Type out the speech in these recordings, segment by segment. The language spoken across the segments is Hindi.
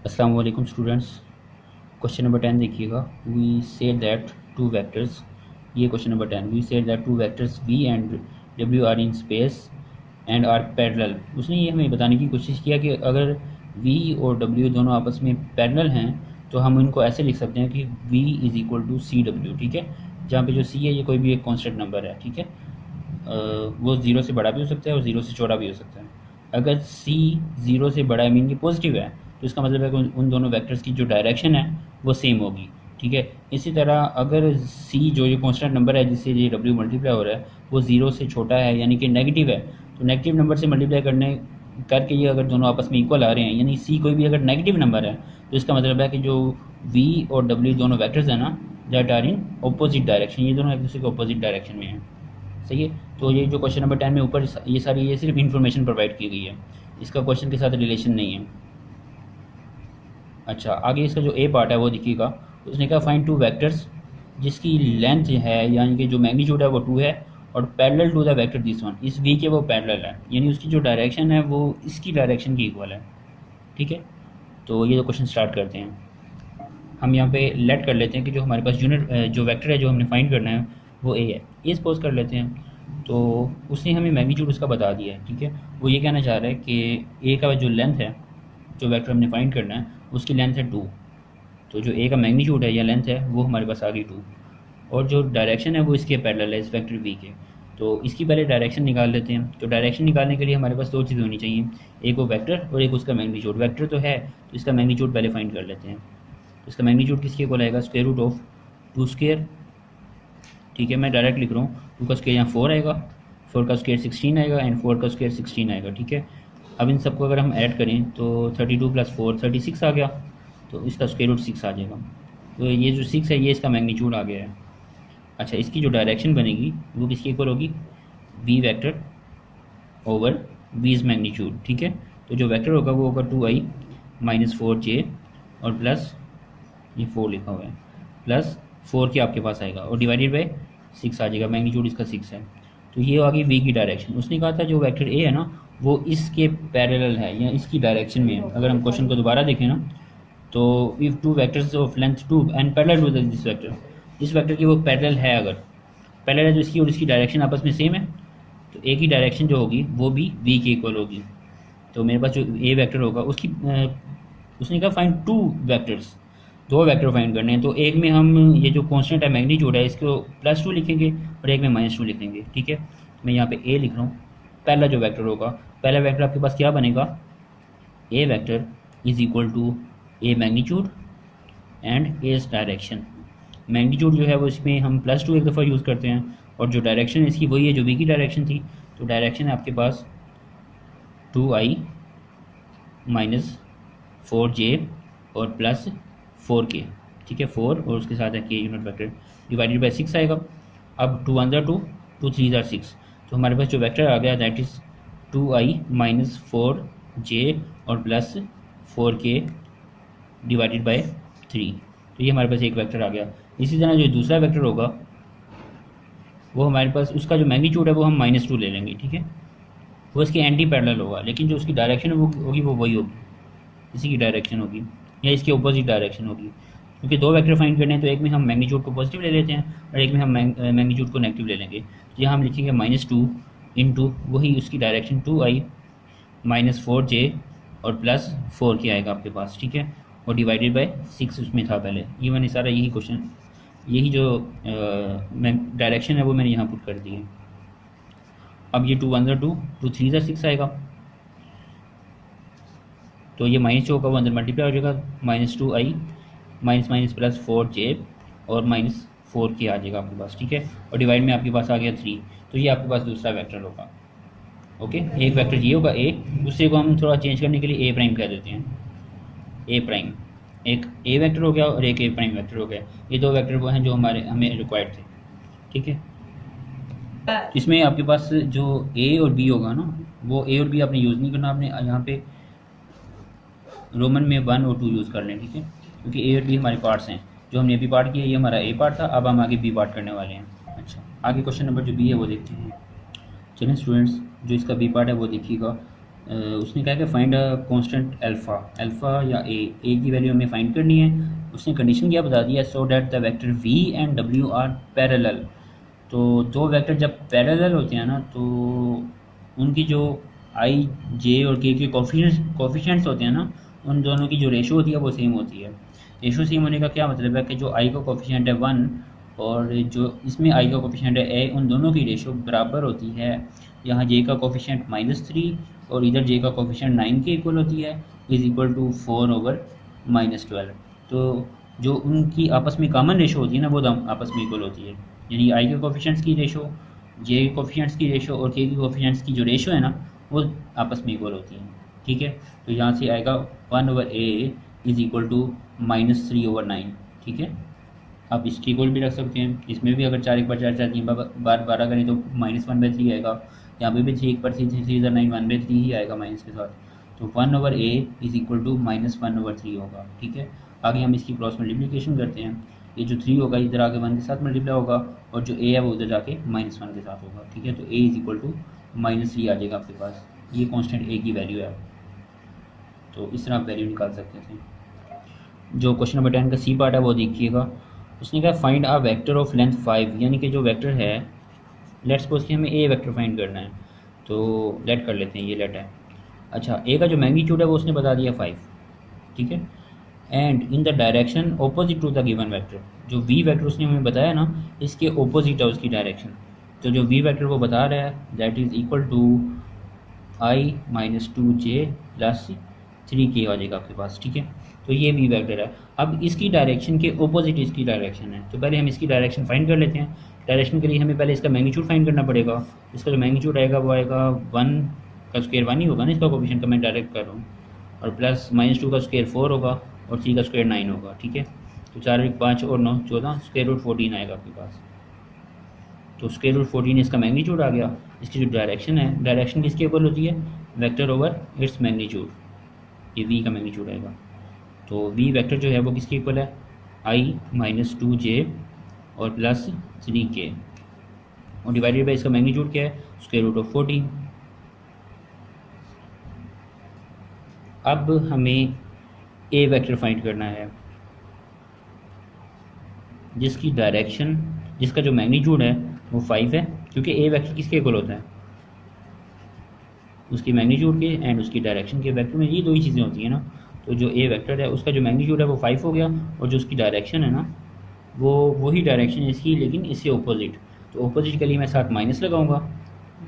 अस्सलाम वालेकुम स्टूडेंट्स। क्वेश्चन नंबर 10 देखिएगा। We said that two vectors, ये question number 10, we said that two vectors v and w are in space and are parallel. उसने ये हमें बताने की कोशिश किया कि अगर v और w दोनों आपस में पैरेलल हैं तो हम इनको ऐसे लिख सकते हैं कि v is equal to C W. ठीक है, जहाँ पे जो c है ये कोई भी एक कॉन्स्टेंट नंबर है। ठीक है, वो ज़ीरो से बड़ा भी हो सकता है और ज़ीरो से छोटा भी हो सकता है। अगर c ज़ीरो से बड़ा है मीन कि पॉजिटिव है तो इसका मतलब है कि उन दोनों वेक्टर्स की जो डायरेक्शन है वो सेम होगी। ठीक है, इसी तरह अगर c जो ये कांस्टेंट नंबर है जिससे ये w मल्टीप्लाई हो रहा है वो ज़ीरो से छोटा है यानी कि नेगेटिव है, तो नेगेटिव नंबर से मल्टीप्लाई करके ये अगर दोनों आपस में इक्वल आ रहे हैं यानी c कोई भी अगर नेगेटिव नंबर है तो इसका मतलब है कि जो v और w दोनों वेक्टर्स हैं ना, that are in opposite direction, ये दोनों एक दूसरे के ऑपोजिट डायरेक्शन में हैं। सही है, तो ये जो क्वेश्चन नंबर 10 में ऊपर ये सिर्फ इन्फॉर्मेशन प्रोवाइड की गई है, इसका क्वेश्चन के साथ रिलेशन नहीं है। अच्छा, आगे इसका जो ए पार्ट है वो देखिएगा। उसने कहा फाइंड टू वेक्टर्स जिसकी लेंथ है यानी कि जो मैग्नीट्यूड है वो 2 है और parallel to the vector this one, इस वी के वो पैरेलल है यानी उसकी जो डायरेक्शन है वो इसकी डायरेक्शन की इक्वल है। ठीक है, तो ये जो क्वेश्चन स्टार्ट करते हैं। हम यहाँ पे लेट कर लेते हैं कि जो हमारे पास यूनिट जो वेक्टर है जो हमने फाइंड करना है वो ए है, ये सपोज कर लेते हैं। तो उसने हमें मैग्नीट्यूड उसका बता दिया है। ठीक है, वो ये कहना चाह रहा है कि ए का जो लेंथ है, जो वेक्टर हमने फाइंड करना है उसकी लेंथ है 2, तो जो ए का मैग्नीट्यूड है या लेंथ है वो हमारे पास आ गई 2 और जो डायरेक्शन है वो इसके पैरेलल है इस वेक्टर वी के। तो इसकी पहले डायरेक्शन निकाल लेते हैं। तो डायरेक्शन निकालने के लिए हमारे पास दो चीज़ें होनी चाहिए, एक वो वेक्टर और एक उसका मैग्नीट्यूड। वेक्टर तो है तो इसका मैग्नीट्यूड पहले फाइंड कर लेते हैं। तो इसका मैग्नीट्यूड किसके इक्वल आएगा, स्क्वायर रूट ऑफ 2 स्क्वायर। ठीक है, मैं डायरेक्ट लिख रहा हूँ, 2 का स्क्वायर यहाँ 4 आएगा, 4 का स्क्वायर 16 आएगा एंड 4 का स्क्वायर 16 आएगा। ठीक है, अब इन सबको अगर हम ऐड करें तो 32 + 4 36 आ गया, तो इसका स्क्वायर रूट 6 आ जाएगा। तो ये जो 6 है ये इसका मैग्नीट्यूड आ गया है। अच्छा, इसकी जो डायरेक्शन बनेगी वो किसकी इक्वल होगी, v vector over v's magnitude. ठीक है, तो जो वेक्टर होगा वो होगा 2i - 4j और प्लस ये 4 लिखा हुआ है प्लस 4 के आपके पास आएगा और डिवाइडेड बाय 6 आ जाएगा, मैग्नीट्यूड इसका 6 है। तो ये आ गई v की डायरेक्शन। उसने कहा था जो वेक्टर a है ना वो इसके पैरेलल है या इसकी डायरेक्शन में है। अगर हम क्वेश्चन को दोबारा देखें ना तो if two vectors of length 2 and parallel to this vector, इस वेक्टर की वो पैरेलल है, अगर पैरेलल है तो इसकी और इसकी डायरेक्शन आपस में सेम है, तो ए की डायरेक्शन जो होगी वो भी वी के इक्वल होगी। तो मेरे पास जो ए वेक्टर होगा उसकी उसने कहा फाइंड टू वेक्टर्स, दो वेक्टर फाइंड करने हैं। तो एक में हम ये जो कांस्टेंट है मैग्नीट्यूड है इसको +2 लिखेंगे और एक में -2 लिखेंगे। ठीक है, मैं यहाँ पे ए लिख रहा हूँ। पहला जो वेक्टर होगा, पहला वेक्टर आपके पास क्या बनेगा, a vector is equal to a magnitude and a direction. Magnitude जो है वो इसमें हम +2 एक दफ़ा यूज़ करते हैं और जो डायरेक्शन है इसकी वही है जो वी की डायरेक्शन थी। तो डायरेक्शन है आपके पास 2i - 4j और प्लस 4k। ठीक है, 4 और उसके साथ है k unit vector divided by 6 आएगा। अब 2 × 2 2 3 = 6, तो हमारे पास जो वेक्टर आ गया दैट इज़ 2i - 4j और प्लस 4k डिवाइडेड बाय 3। तो ये हमारे पास एक वेक्टर आ गया। इसी तरह जो दूसरा वेक्टर होगा वो हमारे पास उसका जो मैग्नीट्यूड है वो हम -2 ले लेंगे। ठीक है, वो इसके एंटी पैरेलल होगा लेकिन जो उसकी डायरेक्शन होगी वो वही होगी, इसी की डायरेक्शन होगी या इसके ऑपोजिट डायरेक्शन होगी। क्योंकि दो वेक्टर फाइंड करने हैं तो एक में हम मैग्नीट्यूड को पॉजिटिव ले लेते हैं और एक में हम मैग्नीट्यूड को नेगेटिव ले लेंगे। तो यहाँ हम लिखेंगे -2 इंटू वही उसकी डायरेक्शन 2i - 4j और प्लस 4k आएगा आपके पास। ठीक है, और डिवाइडेड बाय 6 उसमें था पहले। ये मैंने सारा यही क्वेश्चन यही जो डायरेक्शन है वो मैंने यहाँ पुट कर दी है। अब ये 2 × 2 2 3 = 6 आएगा, तो ये माइनस जो होगा वो अंदर मल्टीप्लाई हो जाएगा, -2i - +4j और -4k आ जाएगा आपके पास। ठीक है, और डिवाइड में आपके पास आ गया 3, तो ये आपके पास दूसरा वेक्टर होगा। ओके, एक वेक्टर ये होगा ए, दूसरे को हम थोड़ा चेंज करने के लिए ए प्राइम कह देते हैं। ए प्राइम एक ए वेक्टर हो गया और एक ए प्राइम वेक्टर हो गया। ये दो वेक्टर वो हैं जो हमें रिक्वायर्ड थे। ठीक है, इसमें आपके पास जो ए और बी होगा ना, वो ए और बी आपने यूज़ नहीं करना, आपने यहाँ पे रोमन में 1 और 2 यूज़ कर लें। ठीक है, क्योंकि ए और बी हमारे पार्ट्स हैं। जो हमने अभी पार्ट किया ये हमारा ए पार्ट था, अब हम आगे बी पार्ट करने वाले हैं। अच्छा, आगे क्वेश्चन नंबर जो बी है वो देखते हैं। चलिए स्टूडेंट्स, जो इसका बी पार्ट है वो देखिएगा। उसने कहा कि find a constant alpha, alpha या ए की वैल्यू हमें फाइंड करनी है। उसने कंडीशन क्या बता दिया, so that the vector V and W are parallel. तो दो वेक्टर जब पैरेलल होते हैं ना, तो उनकी जो आई जे और के कोफिशिएंट्स होते हैं ना, उन दोनों की जो रेशो होती है वो सेम होती है। रेशो सेम होने का क्या मतलब है कि जो आई का कोफिशिएंट है 1 और जो इसमें आई का कोफिशिएंट है ए, उन दोनों की रेशो बराबर होती है। यहाँ जे का कोफिशिएंट -3 और इधर जे का कोफिशिएंट 9 के इक्वल होती है, इज़ इक्वल टू 4/-12। तो जो उनकी आपस में कॉमन रेशो होती है ना, वो आपस में इक्वल होती है। यानी आई के कोफिशिएंट्स की रेशो, जे के कोफिशिएंट्स की रेशो और के कोफिशिएंट्स की जो रेशो है ना, वो आपस में इक्वल होती है। ठीक है, तो यहाँ से आएगा 1/a इज़ इक्वल टू -3/9। ठीक है, आप इसकी इक्वल भी रख सकते हैं। इसमें भी अगर 4 एक बार 4 4 3 बार 12 करें तो -1/3 आएगा। यहाँ पे भी 3 एक बार 3 3 3 9 1/3 ही आएगा माइनस के साथ। तो 1/a इज़ इक्वल टू -1/3 होगा। ठीक है, आगे हम इसकी क्रॉस मल्टीप्लिकेशन करते हैं। ये जो 3 होगा इधर आके 1 के साथ मल्टीप्लाई होगा और जो a है वो उधर जाके -1 के साथ होगा। ठीक है, तो a इज़ इक्वल टू -3 आ जाएगा आपके पास। ये कांस्टेंट a की वैल्यू है। तो इस तरह आप वैल्यू निकाल सकते थे। जो क्वेश्चन नंबर 10 का सी पार्ट है वो देखिएगा। उसने कहा find a vector of length 5, यानी कि जो वेक्टर है, लेट्स सपोज कि हमें ए वेक्टर फाइंड करना है। तो लेट कर लेते हैं, ये लेट है। अच्छा, ए का जो मैग्नीट्यूड है वो उसने बता दिया 5। ठीक है, and in the direction opposite to the given vector, जो वी वेक्टर उसने हमें बताया ना, इसके ऑपोजिट है उसकी डायरेक्शन। तो जो वी वेक्टर वो बता रहा है that is equal to i - 2j plus 3k आ जाएगा आपके पास। ठीक है, तो ये वी वेक्टर है। अब इसकी डायरेक्शन के ऑपोजिट इसकी डायरेक्शन है, तो पहले हम इसकी डायरेक्शन फाइंड कर लेते हैं। डायरेक्शन के लिए हमें पहले इसका मैग्नीट्यूड फाइंड करना पड़ेगा। इसका जो मैग्नीट्यूड आएगा वो आएगा 1 का स्क्वायर 1 ही होगा ना, इसका कोफिशिएंट का मैं डायरेक्ट कर रहा हूँ, और प्लस -2 का स्क्वायर 4 होगा और 3 का स्क्वायर 9 होगा। ठीक है, तो 4 1 5 और 9 14, स्क्वायर रूट 14 आएगा आपके पास। तो स्क्वायर रूट 14 इसका मैग्नीट्यूड आ गया। इसकी जो डायरेक्शन है, डायरेक्शन किसके इक्वल होती है, वेक्टर ओवर इट्स मैग्नीट्यूड, ये वी का मैग्नीट्यूड आएगा। तो वी वेक्टर जो है वो किसके इक्वल है, i - 2j और प्लस 3k और डिवाइडेड बाई इसका मैग्नीट्यूड क्या है, स्क्वायर रूट ऑफ 14। अब हमें ए वेक्टर फाइंड करना है जिसकी डायरेक्शन, जिसका जो मैग्नीट्यूड है वो 5 है, क्योंकि ए वेक्टर किसके इक्वल होता है, उसकी मैग्नीट्यूड के एंड उसकी डायरेक्शन के। वेक्टर में ये दो ही चीज़ें होती हैं ना। तो जो ए वेक्टर है उसका जो मैग्नीट्यूड है वो 5 हो गया और जो उसकी डायरेक्शन है ना, वो वही डायरेक्शन है इसकी, लेकिन इससे ऑपोजिट। तो ऑपोजिट के लिए मैं साथ माइनस लगाऊंगा।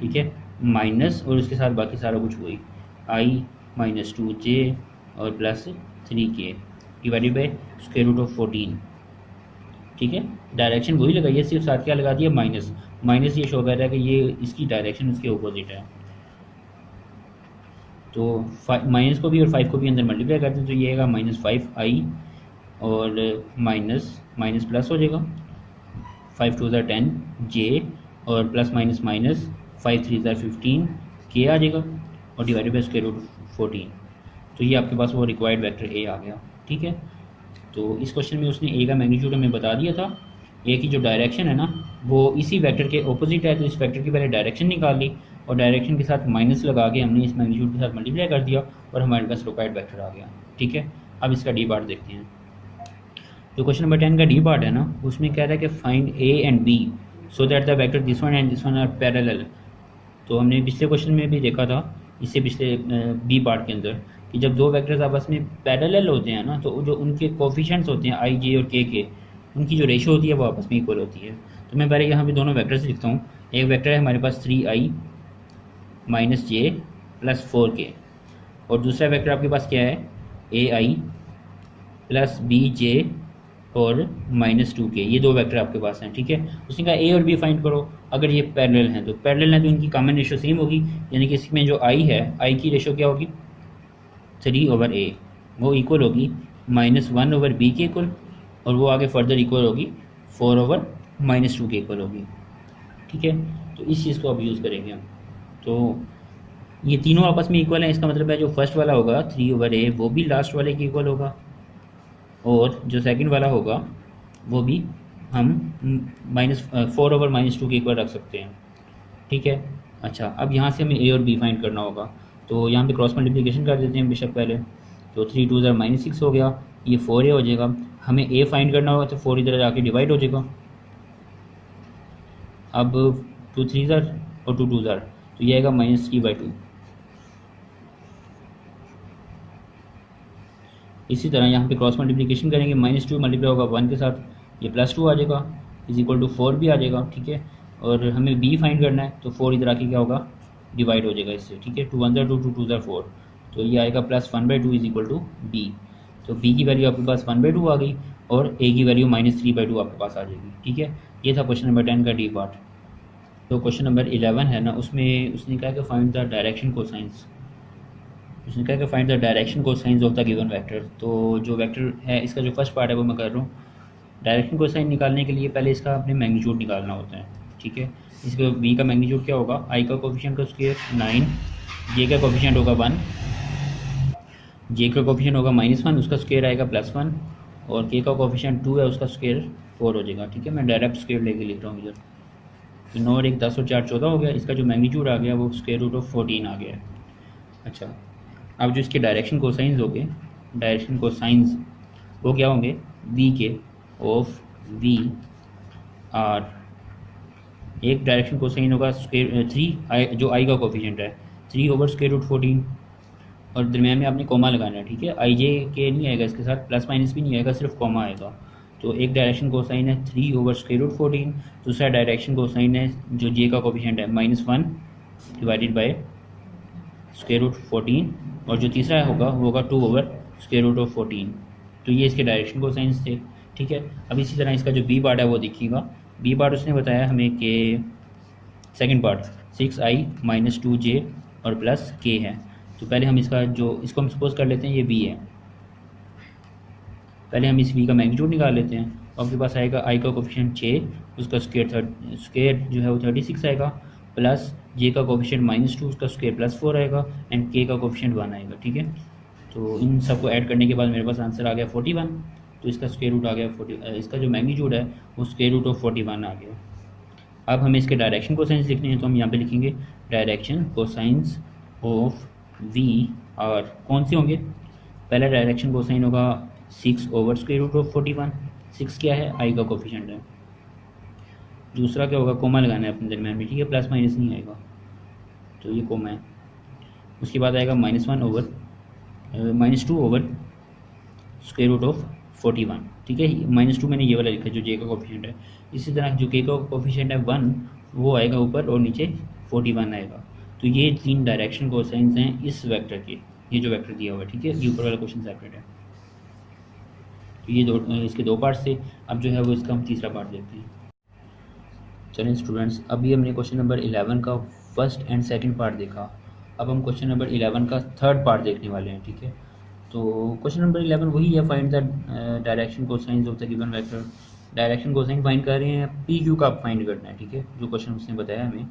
ठीक है, माइनस और उसके साथ बाकी सारा कुछ वही, i - 2j और plus 3k divided by square root of 14। ठीक है, डायरेक्शन वही लगाइए, सिर्फ साथ क्या लगा दिया, माइनस। माइनस ये शो कर रहा है कि ये इसकी डायरेक्शन उसके ऑपोजिट है। तो माइनस को भी और 5 को भी अंदर मल्टीप्लाई करते हैं, तो ये आएगा -5i और माइनस प्लस हो जाएगा, 5 2 10 j और प्लस माइनस माइनस 5 3 15 k आ जाएगा और डिवाइडेड बाई स्क्वायर रूट 14। तो ये आपके पास वो रिक्वायर्ड वेक्टर ए आ गया। ठीक है, तो इस क्वेश्चन में उसने ए का मैग्नीट्यूड हमें बता दिया था। ए की जो डायरेक्शन है ना, वो इसी वेक्टर के ऑपोजिट है, तो इस वेक्टर की पहले डायरेक्शन निकाल ली और डायरेक्शन के साथ माइनस लगा के हमने इस मैग्नीट्यूड के साथ मल्टीप्लाई कर दिया और हमारे पास रिक्वायर्ड वेक्टर आ गया। ठीक है, अब इसका डी पार्ट देखते हैं। जो क्वेश्चन नंबर 10 का डी पार्ट है ना, उसमें कह रहा है कि find A and B so that the vector this one and this one are parallel. तो हमने पिछले क्वेश्चन में भी देखा था, इससे पिछले बी पार्ट के अंदर, कि जब दो वेक्टर्स आपस में पैरेलल होते हैं ना, तो जो उनके कोफिशिएंट्स होते हैं i j और k, उनकी जो रेशो होती है वो आपस में इक्वल होती है। तो मैं पहले यहाँ पे दोनों वेक्टर्स लिखता हूँ। एक वेक्टर है हमारे पास 3i - j प्लस 4k और दूसरा वेक्टर आपके पास क्या है, ai प्लस bj और -2k। ये दो वेक्टर आपके पास हैं। ठीक है, उसने कहा ए और बी फाइंड करो। अगर ये पैरेलल हैं, तो पैरेलल हैं तो इनकी कॉमन रेशो सेम होगी, यानी कि इसमें जो i है, i की रेशो क्या होगी, 3/a, वो इक्वल होगी -1/b के इक्वल, और वो आगे फर्दर इक्वल होगी 4/-2 के इक्वल होगी। ठीक है, तो इस चीज़ को अब यूज़ करेंगे हम। तो ये तीनों आपस में इक्वल हैं, इसका मतलब है जो फर्स्ट वाला होगा 3/a वो भी लास्ट वाले के इक्वल होगा, और जो सेकंड वाला होगा वो भी हम -4/-2 के इक्वल रख सकते हैं। ठीक है, अच्छा, अब यहाँ से हमें ए और बी फाइंड करना होगा। तो यहाँ पे क्रॉस मल्टीप्लिकेशन कर देते हैं बेशक पहले। तो 3 2 ज़र -6 हो गया, ये 4a हो जाएगा। हमें a फाइंड करना होगा तो 4 इधर जाके डिवाइड हो जाएगा। अब 2 3 ज़र और 2 2 ज़र, तो ये आएगा -3/2। इसी तरह यहाँ पे क्रॉस मल्टीप्लिकेशन करेंगे, -2 मल्टीप्लाई होगा 1 के साथ, ये +2 आ जाएगा, इज इक्वल टू 4 भी आ जाएगा, ठीक है। और हमें b फाइंड करना है, तो 4 इधर आके क्या होगा, डिवाइड हो जाएगा इससे, ठीक है। 2 1 ज़र 2 2 2 ज़र 4, तो ये आएगा +1/2 इज इक्वल टू b। तो b की वैल्यू आपके पास 1/2 आ गई और a की वैल्यू -3/2 आपके पास आ जाएगी, ठीक है। ये था क्वेश्चन नंबर 10 का डी पार्ट। तो क्वेश्चन नंबर 11 है ना, उसमें उसने कहा कि फाइंड द डायरेक्शन कोसाइंस। उसने कहा कि find the direction cosines of the given vector. तो जो वेक्टर है इसका जो फर्स्ट पार्ट है वो मैं कर रहा हूँ। डायरेक्शन कोसाइन निकालने के लिए पहले इसका अपने मैग्नीट्यूड निकालना होता है, ठीक है। इसका v का मैग्नीट्यूड क्या होगा, i का कोफिशिएंट का स्क्वायर 9, j का कोफिशिएंट होगा 1, j का कोफिशिएंट होगा -1, उसका स्क्वायर आएगा +1, और k का कोफिशिएंट 2 है, उसका स्क्वायर 4 हो जाएगा, ठीक है। मैं डायरेक्ट स्क्वायर लेके लिख रहा हूँ इधर। तो 9 और 1 10 और 4 14 हो गया। इसका जो मैग्नीट्यूड आ गया वो √14 आ गया है। अच्छा, अब जो इसके डायरेक्शन कोसाइंस हो गए, डायरेक्शन कोसाइंस वो क्या होंगे, v के ऑफ v आर। एक डायरेक्शन कोसाइन होगा स्क्वायर 3 जो i का कोफिशिएंट है 3/√14, और दरम्यान में आपने कोमा लगाना है, ठीक है। i j के नहीं आएगा, इसके साथ प्लस माइनस भी नहीं आएगा, सिर्फ कोमा आएगा। तो एक डायरेक्शन कोसाइन है 3/√14, दूसरा डायरेक्शन कोसाइन है जो j का कोफिशिएंट है -1 डिवाइडेड बाय √14, और जो तीसरा होगा वो होगा 2/√14। तो ये इसके डायरेक्शन कोसाइंस थे, ठीक है। अब इसी तरह इसका जो बी पार्ट है वो देखिएगा। बी पार्ट उसने बताया हमें कि सेकंड पार्ट 6i - 2j और प्लस k है। तो पहले हम इसको हम सपोज कर लेते हैं ये b है। पहले हम इस b का मैग्नीट्यूड निकाल लेते हैं। आपके पास आएगा i का कोफिशिएंट 6, उसका स्क्वायर जो है वो 36 आएगा, प्लस j का कोफिशिएंट -2, उसका स्क्वायर +4 आएगा, एंड k का कोफिशिएंट 1 आएगा, ठीक है। तो इन सबको ऐड करने के बाद मेरे पास आंसर आ गया 41। तो इसका स्क्वायर रूट आ गया 40, इसका जो मैग्नीट्यूड है वो √41 आ गया। अब हमें इसके डायरेक्शन कोसाइंस लिखने हैं, तो हम यहाँ पे लिखेंगे direction cosines of v are. कौन से होंगे, पहला डायरेक्शन कोसाइन होगा 6/√41। 6 क्या है, i का कोफिशिएंट है। दूसरा क्या होगा, कोमा लगाना है अपने दरम्यान में, ठीक है, प्लस माइनस नहीं आएगा, तो ये कोमा है। उसके बाद आएगा -2/41, ठीक है। -2 मैंने ये वाला लिखा जो j का कोफिशिएंट है। इसी तरह जो k का कोफिशिएंट है 1, वो आएगा ऊपर, और नीचे 41 आएगा। तो ये 3 डायरेक्शन कोसाइंस हैं इस वेक्टर के, ये जो वेक्टर दिया हुआ है, ठीक है। ये ऊपर वाला क्वेश्चन सेपरेट है। तो ये इसके 2 पार्ट्स थे। अब जो है वो इसका हम तीसरा पार्ट देखते हैं। चलें स्टूडेंट्स, अभी हमने क्वेश्चन नंबर 11 का फर्स्ट एंड सेकंड पार्ट देखा। अब हम क्वेश्चन नंबर 11 का थर्ड पार्ट देखने वाले हैं, ठीक है। तो क्वेश्चन नंबर 11 वही है, find the direction cosines of the given vector. Direction cosine find कर रहे हैं, पी क्यू का फाइंड करना है, ठीक है। जो क्वेश्चन उसने बताया हमें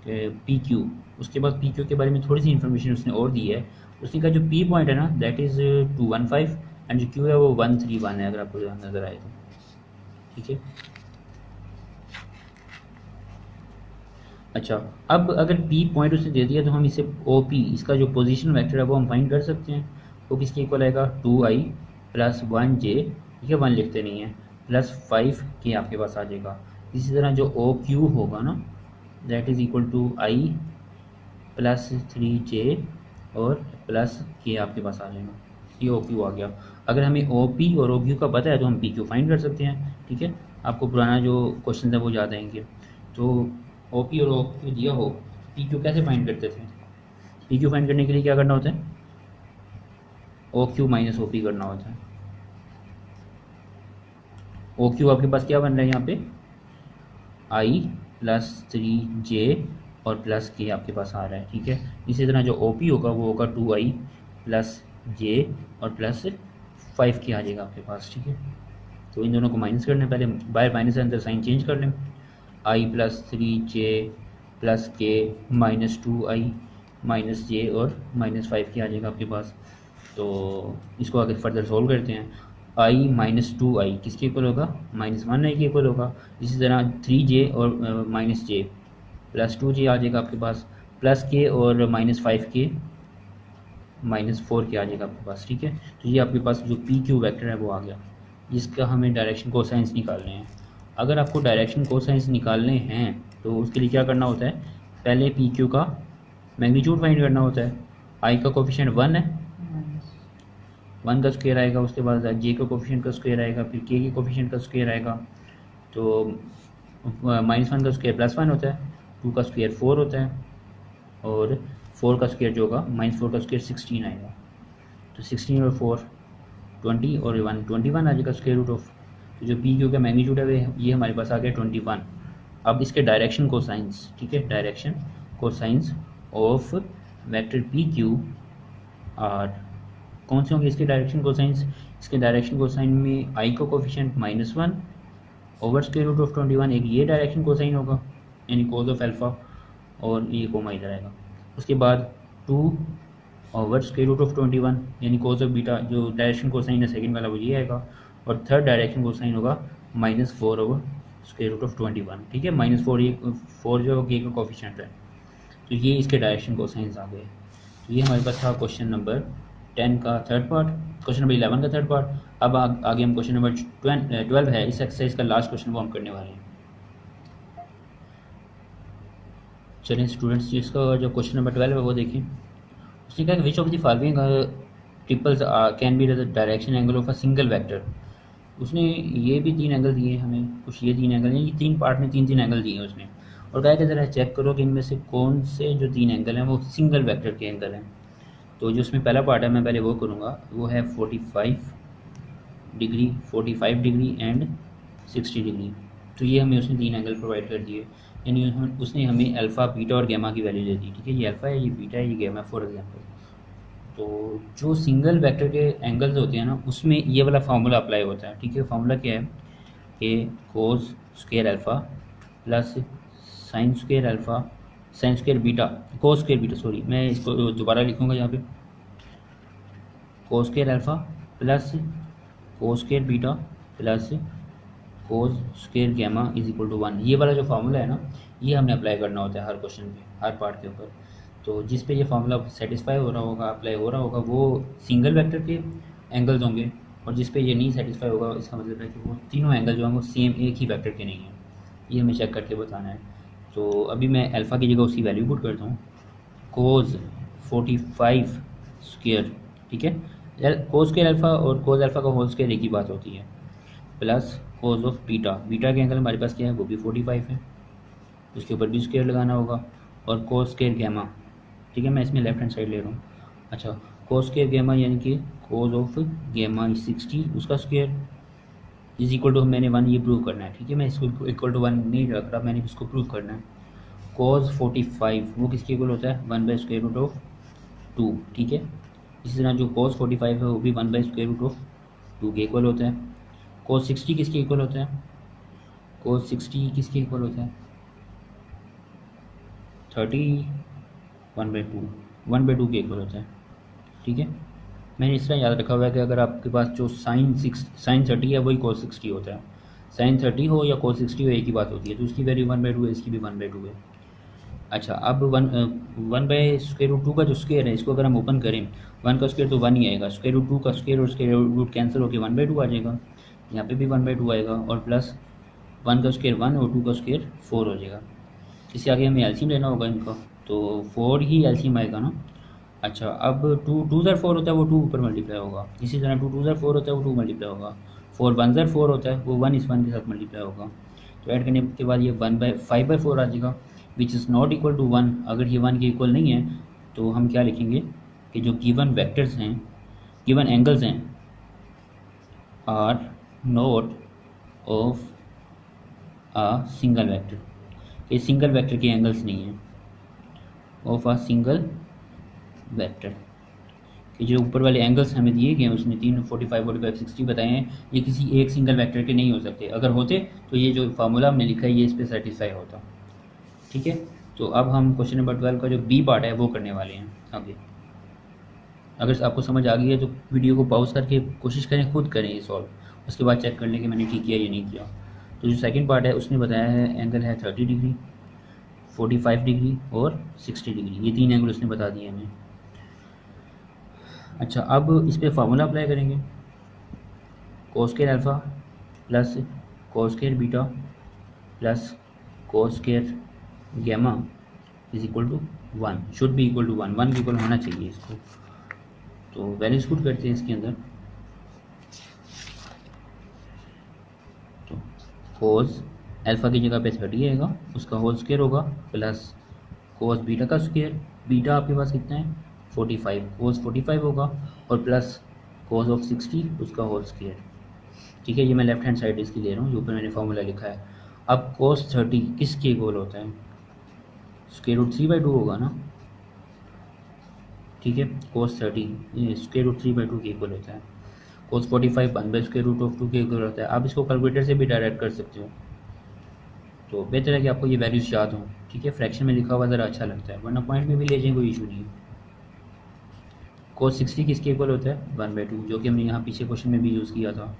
कि पी क्यू, उसके बाद पी क्यू के बारे में थोड़ी सी इन्फॉर्मेशन उसने और दी है। उसने कहा जो पी पॉइंट है ना दैट इज़ 215, एंड जो क्यू है वो 131 है, अगर आपको नज़र आए तो, ठीक है। अच्छा, अब अगर P पॉइंट उसने दे दिया तो हम इसे OP, इसका जो पोजीशन वेक्टर है वो हम फाइंड कर सकते हैं। वो किसके इक्वल आएगा, 2i + 1j, ठीक है, 1 लिखते नहीं है, + 5k आपके पास आ जाएगा। इसी तरह जो OQ होगा ना that is equal to i + 3j और प्लस k आपके पास आ जाएगा। ये OQ आ गया। अगर हमें OP और OQ का पता है तो हम PQ फाइंड कर सकते हैं, ठीक है। आपको पुराना जो क्वेश्चन है वो याद आएंगे। तो OP और OQ दिया हो, PQ कैसे फाइंड करते थे। PQ फाइंड करने के लिए क्या करना होता है, OQ - OP करना होता है। OQ आपके पास क्या बन रहा है यहाँ पे, i + 3j और प्लस k आपके पास आ रहा है, ठीक है। इसी तरह जो OP होगा वो होगा 2i + j और प्लस 5k आ जाएगा आपके पास, ठीक है। तो इन दोनों को माइनस करना है, पहले बाहर माइनस है, अंदर साइन चेंज कर लें। i + 3j + k - 2i - j और -5k आ जाएगा आपके पास। तो इसको आगे फर्दर सोल्व करते हैं। i - 2i किसके इक्वल होगा, -1i के इक्वल होगा। इसी तरह 3j और -j + 2j आ जाएगा आपके पास, प्लस k और -5k -4 के आ जाएगा आपके पास, ठीक है। तो ये आपके पास जो पी क्यू वैक्टर है वो आ गया, जिसका हमें डायरेक्शन कोसाइंस निकालने हैं। अगर आपको डायरेक्शन कोसाइंस निकालने हैं तो उसके लिए क्या करना होता है, पहले पी क्यू का मैग्नीट्यूड फाइंड करना होता है। आई का कोफिशिएंट 1 है, 1 का स्क्वायर आएगा, उसके बाद जे का कोफिशिएंट का स्क्वायर आएगा, फिर के के कोफिशिएंट का स्क्वायर आएगा। तो -1 का स्क्वायर +1 होता है, 2 का स्क्वायर 4 होता है, और 4 का स्क्वायर जो होगा -4 का स्क्वायर 16 आएगा। तो 16 और 4 20 और 1 21 आ जाएगा स्क्वायर रूट ऑफ। तो जो पी क्यू का मैग्नीट्यूड है ये हमारे पास आ गया 21। अब इसके डायरेक्शन कोसाइंस, ठीक है, direction cosines of vector P Q R कौन से होंगे इसके डायरेक्शन कोसाइंस। इसके डायरेक्शन कोसाइन में आई का coefficient -1 over square root of 21, एक ये डायरेक्शन कोसाइन होगा यानी कोस ऑफ अल्फ़ा, और ये कोमा इधर आएगा। उसके बाद 2 ओवर स्क्वायर रूट ऑफ 21 यानी कोस ऑफ बीटा, जो डायरेक्शन कोसाइन है सेकंड वाला वो ये आएगा, और थर्ड डायरेक्शन कोसाइन होगा -4 ओवर स्क्वायर रूट ऑफ 21, ठीक है। -4 ये 4 जो के का कोफिशिएंट है। तो ये इसके डायरेक्शन कोसाइंस आ गए। तो ये हमारे पास था क्वेश्चन नंबर 10 का थर्ड पार्ट, क्वेश्चन नंबर 11 का थर्ड पार्ट। अब आगे हम क्वेश्चन नंबर 12 है इस एक्सरसाइज का लास्ट क्वेश्चन वो हम करने वाले हैं। चलिए स्टूडेंट्स, जिसका जो क्वेश्चन नंबर 12 है वो देखें। उसने कहा कि which of the following triples can be the direction angle of a single vector. उसने ये भी 3 एंगल दिए हमें, कुछ ये 3 एंगल हैं, ये 3 पार्ट में 3 एंगल दिए हैं उसने, और कहा कि ज़रा चेक करो कि इनमें से कौन से जो 3 एंगल हैं वो सिंगल वेक्टर के एंगल हैं। तो जो उसमें पहला पार्ट है मैं पहले वो करूँगा, वो है 45 डिग्री, 45 डिग्री एंड 60 डिग्री। तो ये हमें उसने 3 एंगल प्रोवाइड कर दिए, यानी उसने हमें अल्फ़ा बीटा और गैमा की वैल्यू दे दी, ठीक है। ये अल्फ़ा है, ये बीटा है, ये गैमा फॉर एग्जांपल। तो जो सिंगल वेक्टर के एंगल्स होते हैं ना उसमें ये वाला फार्मूला अप्लाई होता है, ठीक है। फार्मूला क्या है कि cos square alpha plus sine square alpha, sine square beta, cos square beta, sorry मैं इसको दोबारा लिखूँगा यहाँ पे, cos square alpha plus cos square beta plus cos square gamma is equal to 1। ये वाला जो फार्मूला है ना ये हमने अप्लाई करना होता है हर क्वेश्चन पे, हर पार्ट के ऊपर। तो जिस पे ये फार्मूला सेटिस्फाई हो रहा होगा, अप्लाई हो रहा होगा, वो सिंगल वेक्टर के एंगल्स होंगे, और जिस पे ये नहीं सेटिस्फाई होगा इसका मतलब है कि वो तीनों एंगल जो हैं वो सेम एक ही वेक्टर के नहीं हैं। ये हमें चेक करके बताना है। तो अभी मैं अल्फ़ा की जगह उसकी वैल्यू पुट करता हूँ, कोस 45 स्क्वायर, ठीक है। कोस स्क्वायर अल्फ़ा और कोस अल्फ़ा का होल स्क्वायर एक ही बात होती है, plus cos of beta, beta के एंगल हमारे पास क्या है वो भी 45 है, उसके ऊपर भी स्क्वायर लगाना होगा, और कोस स्क्वायर गैमा, ठीक है। मैं इसमें लेफ्ट हैंड साइड ले रहा हूँ। अच्छा, कोस स्क्वायर गैमा यानी कि कोस ऑफ गैमा 60 उसका स्क्वायर इज इक्वल टू, मैंने 1 ये प्रूव करना है, ठीक है। मैं इसको इक्वल टू 1 नहीं रख रहा, मैंने इसको प्रूव करना है। कोस 45 वो किसके इक्वल होता है 1 बाई स्क्वायर रूट ऑफ 2, ठीक है। इसी तरह जो कोस 45 है वो भी 1 बाई स्क्वायर रूट ऑफ 2 के इक्वल होता है। कोस 60 किसके इक्वल होता है, कोस 60 किसके इक्वल होता है 30 1/2, 1/2 के इक्वल होता है, ठीक है। मैंने इस तरह याद रखा हुआ है कि अगर आपके पास जो साइन 30 है वही कोस 60 होता है, साइन 30 हो या कोस 60 हो एक ही बात होती है। तो उसकी वैल्यू 1/2 है, इसकी भी 1/2 है। अच्छा, अब 1 बाई स्क्वायर रूट 2 का जो स्क्वायर है इसको अगर हम ओपन करें, 1 का स्क्वायर तो 1 ही आएगा, स्क्वायर रूट 2 का स्क्वायर और स्क्वायर रूट कैंसिल होकर 1/2 आ जाएगा, यहाँ पे भी 1/2 आएगा, और प्लस 1 का स्क्वायर 1 और 2 का स्क्वायर 4 हो जाएगा। इससे आगे हमें एलसीएम लेना होगा इनका, तो 4 ही एलसीएम आएगा ना। अच्छा, अब 2 ज़र 4 होता है वो 2 ऊपर मल्टीप्लाई होगा, इसी तरह 2 ज़र 4 होता है वो 2 मल्टीप्लाई होगा, 4 1 ज़र 4 होता है वो 1 इस 1 के साथ मल्टीप्लाई होगा। तो ऐड करने के बाद ये 5/4 आ जाएगा, which is not equal to 1। अगर ये 1 के इक्वल नहीं है तो हम क्या लिखेंगे कि जो गिवन वेक्टर्स हैं, गिवन एंगल्स हैं, are not of a single vector, ये सिंगल वेक्टर के एंगल्स नहीं हैं, ऑफ अ सिंगल वेक्टर कि जो ऊपर वाले एंगल्स हमें दिए गए हैं उसने 3 45 45 60 बताए हैं, ये किसी एक सिंगल वेक्टर के नहीं हो सकते। अगर होते तो ये जो फार्मूला हमने लिखा है ये इस पर सेटिस्फाई होता, ठीक है। तो अब हम क्वेश्चन नंबर 12 का जो बी पार्ट है वो करने वाले हैं आगे। अगर आपको समझ आ गई है तो वीडियो को पॉज करके कोशिश करें, खुद करें ये सॉल्व, उसके बाद चेक कर लें कि मैंने ठीक किया या नहीं किया। तो जो सेकंड पार्ट है उसने बताया है एंगल है 30 डिग्री, 45 डिग्री और 60 डिग्री, ये 3 एंगल उसने बता दिए हमें। अच्छा, अब इस पर फार्मूला अप्लाई करेंगे, cos square alpha plus cos square beta plus cos square gamma is equal to 1, should be equal to 1, 1 के इक्वल होना चाहिए इसको। तो वैल्यूज पुट करते हैं इसके अंदर, तो कोस अल्फ़ा की जगह पे 30 आएगा, उसका होल स्क्वायर होगा, प्लस कोस बीटा का स्क्वायर, बीटा आपके पास कितना है 45, कोस 45 होगा, और प्लस कोस ऑफ 60 उसका होल स्क्वायर। ठीक है, ये मैं लेफ्ट हैंड साइड इसकी ले रहा हूँ, जो ऊपर मैंने फार्मूला लिखा है। अब कोस 30 किसके इक्वल होता है, स्क्वायर रूट 3/2 होगा ना। ठीक है, कोस 30 स्क्वायर रूट 3/2 के इक्वल होता है। कोस 45 1/√2 के इक्वल होता है। आप इसको कैलकुलेटर से भी डायरेक्ट कर सकते हो, तो बेहतर है कि आपको ये वैल्यूज याद हों। ठीक है, फ्रैक्शन में लिखा हुआ ज़रा अच्छा लगता है, वरना पॉइंट में भी ले जाएं कोई इशू नहीं है। कोस 60 किसके इक्वल होता है 1/2, जो कि हमने यहाँ पीछे क्वेश्चन में भी यूज़ किया था।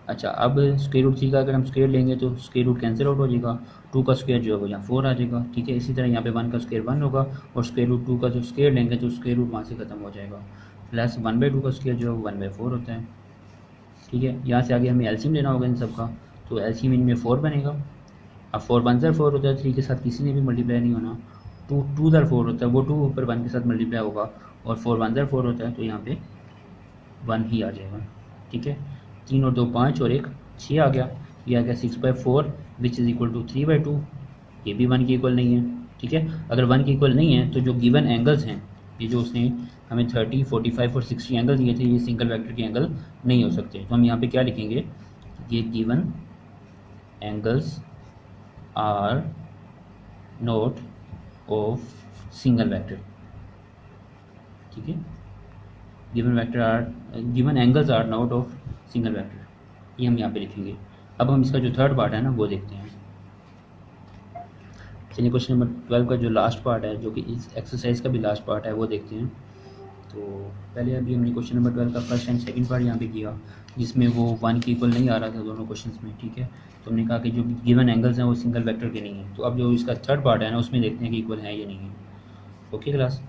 अच्छा, अब स्क्वायर रूट 3 का अगर हम स्क्वायर लेंगे तो स्क्वायर रूट कैंसिल आउट हो जाएगा, 2 का स्क्वायर जो है वो यहाँ 4 आ जाएगा। ठीक है, इसी तरह यहाँ पे 1 का स्क्वायर 1 होगा, और स्क्वायर रूट 2 का जो स्क्वायर लेंगे तो स्क्वायर रूट वहाँ से ख़त्म हो जाएगा, प्लस 1/2 का स्क्वायर जो है 1/4 होता है। ठीक है, यहाँ से आगे हमें एलसीएम लेना होगा इन सब का, तो एलसीएम इनमें 4 बनेगा। अब 4 1 ज़र 4 होता है, 3 के साथ किसी ने भी मल्टीप्लाई नहीं होना, 2 2 ज़र 4 होता है, वो 2 ऊपर 1 के साथ मल्टीप्लाई होगा, और 4 1 ज़र 4 होता है, तो यहाँ पे 1 ही आ जाएगा। ठीक है, 3 और 2 5 और 1 6 आ गया, ये आ गया 6/4 विच इज़ इक्वल टू 3/2, ये भी 1 के इक्वल नहीं है। ठीक है, अगर 1 के इक्वल नहीं है तो जो गिवन एंगल्स हैं, ये जो उसने हमें 30 45 और 60 एंगल दिए थे, ये सिंगल वेक्टर के एंगल नहीं हो सकते। तो हम यहाँ पे क्या लिखेंगे, ये given angles are not of single vector. ठीक है, given angles are not of single vector, ये हम यहाँ पे लिखेंगे। अब हम इसका जो थर्ड पार्ट है ना वो देखते हैं। चलिए, क्वेश्चन नंबर 12 का जो लास्ट पार्ट है, जो कि इस एक्सरसाइज का भी लास्ट पार्ट है, वो देखते हैं। तो पहले अभी हमने क्वेश्चन नंबर 12 का फर्स्ट एंड सेकंड पार्ट यहाँ पे किया, जिसमें वो 1 के इक्वल नहीं आ रहा था दोनों क्वेश्चंस में। ठीक है, तो हमने कहा कि जो गिवन एंगल्स हैं वो सिंगल वेक्टर के नहीं हैं। तो अब जो इसका थर्ड पार्ट है ना, उसमें देखते हैं कि इक्वल है या नहीं है। ओके क्लास,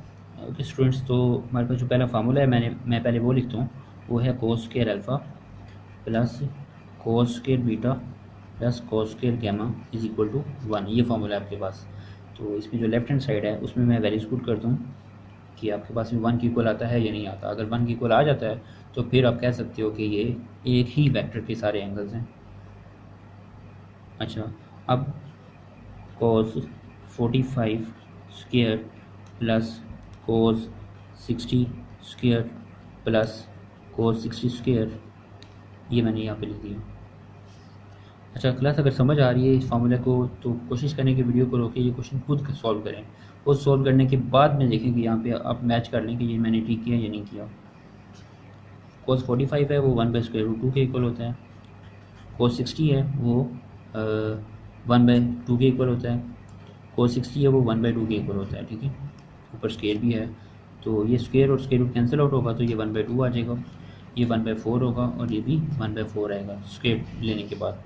ओके स्टूडेंट्स, तो हमारे पास जो पहला फार्मूला है मैं पहले वो लिखता हूँ, वो है cos square alpha plus cos square beta plus cos square gamma is equal to 1, ये फार्मूला है आपके पास। तो इसमें जो लेफ्ट हैंड साइड है उसमें मैं वैल्यूज पुट करता हूँ कि आपके पास में 1 के इक्वल आता है या नहीं आता। अगर 1 के इक्वल आ जाता है तो फिर आप कह सकते हो कि ये एक ही वेक्टर के सारे एंगल्स हैं। अच्छा, अब कोस 45 square plus cos 60 square plus cos 60 square, ये मैंने यहाँ पे लिख दिया। अच्छा क्लास, अगर समझ आ रही है इस फार्मूले को तो कोशिश करें कि वीडियो को रोके ये क्वेश्चन खुद सॉल्व करें। खुद सॉल्व करने के बाद में देखें कि यहाँ पे आप मैच कर लें कि ये मैंने ठीक किया या नहीं किया। कोस 45 है वो 1/√2 के इक्वल होता है, कोस 60 है वो 1/2 के इक्वल होता है, कोस 60 है वो 1/2 के इक्वल होता है। ठीक है, ऊपर स्क्वायर भी है, तो ये स्क्वायर और स्क्वायर रूट कैंसिल आउट होगा, तो ये 1/2 आ जाएगा, ये 1/4 होगा, और ये भी 1/4 आएगा स्क्वायर लेने के बाद।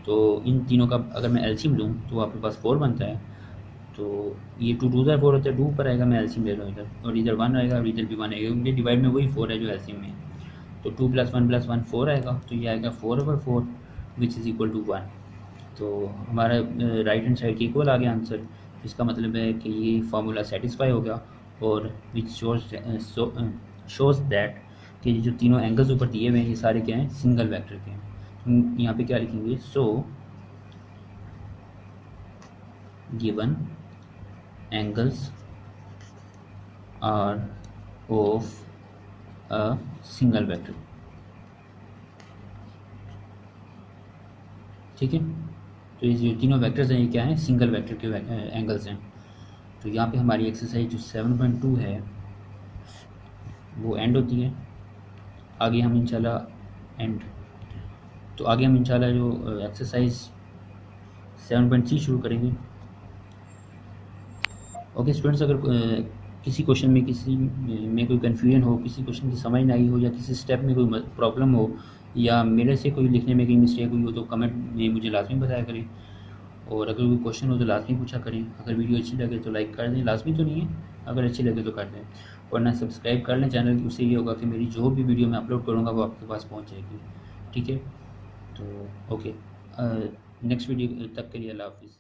तो इन तीनों का अगर मैं एलसीएम लूँ तो आपके पास 4 बनता है। तो ये 2 2 4 होता है, 2 ऊपर आएगा, मैं एलसीएम ले रहा हूँ इधर, और इधर 1 आएगा और इधर भी 1 आएगा, क्योंकि डिवाइड में वही 4 है जो एलसीएम में है। तो 2 + 1 + 1 4 आएगा, तो ये आएगा 4/4 विच इज़ इक्वल टू 1। तो हमारा राइट हैंड साइड के इक्वल आ गया आंसर। इसका मतलब है कि ये फार्मूला सेटिस्फाई हो गया, और विच शोज़ दैट कि जो तीनों एंगल्स ऊपर दिए हुए हैं ये सारे क्या हैं, सिंगल वेक्टर के हैं। यहाँ पे क्या लिखेंगे, so given angles are of a single vector. ठीक है, तो ये जो तीनों वेक्टर्स हैं ये क्या हैं, सिंगल वेक्टर के एंगल्स हैं। तो यहाँ पे हमारी एक्सरसाइज जो 7.2 है वो एंड होती है। आगे हम इंशाल्लाह जो एक्सरसाइज 7.3 शुरू करेंगे। ओके स्टूडेंट्स, अगर किसी क्वेश्चन में कोई कन्फ्यूजन हो, किसी क्वेश्चन की समझ ना आई हो, या किसी स्टेप में कोई प्रॉब्लम हो, या मेरे से कोई लिखने में कोई मिस्टेक हुई हो, तो कमेंट में मुझे लाजमी बताया करें। और अगर कोई क्वेश्चन हो तो लाजमी पूछा करें। अगर वीडियो अच्छी लगे तो लाइक कर दें, लाजमी तो नहीं है, अगर अच्छी लगे तो कर दें, वरना सब्सक्राइब कर लें चैनल की। उससे ये होगा कि मेरी जो भी वीडियो मैं अपलोड करूँगा वो आपके पास पहुँच जाएगी। ठीक है, तो ओके, नेक्स्ट वीडियो तक के लिए अल्लाह हाफिज़।